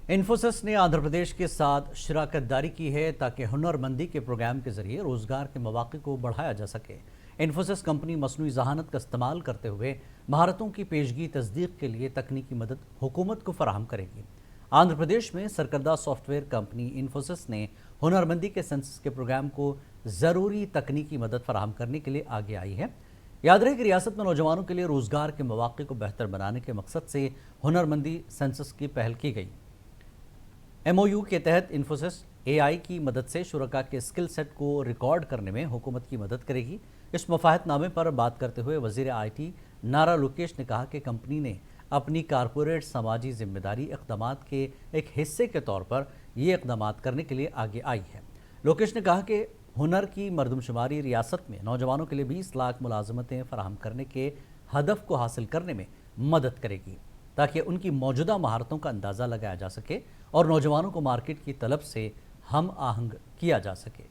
इंफोसिस ने आंध्र प्रदेश के साथ शराकत दारी की है ताकि हुनरमंदी के प्रोग्राम के जरिए रोजगार के मौके को बढ़ाया जा सके। इंफोसिस कंपनी मसनूई जहानत का इस्तेमाल करते हुए महारतों की पेशगी तस्दीक के लिए तकनीकी मदद हुकूमत को फराहम करेगी। आंध्र प्रदेश में सरकर्दा सॉफ्टवेयर कंपनी इंफोसिस ने हुनरमंदी के सेंसस के प्रोग्राम को ज़रूरी तकनीकी मदद फराहम करने के लिए आगे आई है। याद रहे कि रियासत में नौजवानों के लिए रोजगार के मौके को बेहतर बनाने के मकसद से हुनरमंदी सेंसस की पहल की गई। एमओयू के तहत इंफोसिस एआई की मदद से शुरका के स्किल सेट को रिकॉर्ड करने में हुकूमत की मदद करेगी। इस मुफाहतनामे पर बात करते हुए वजीर आईटी नारा लोकेश ने कहा कि कंपनी ने अपनी कारपोरेट समाजी जिम्मेदारी इक़दामात के एक हिस्से के तौर पर ये इक़दामात करने के लिए आगे आई है। लोकेश ने कहा कि हुनर की मरदमशुमारी रियासत में नौजवानों के लिए 20 लाख मुलाजमतें फराहम करने के हदफ को हासिल करने में मदद करेगी ताकि उनकी मौजूदा महारतों का अंदाज़ा लगाया जा सके और नौजवानों को मार्केट की तलब से हम आहंग किया जा सके।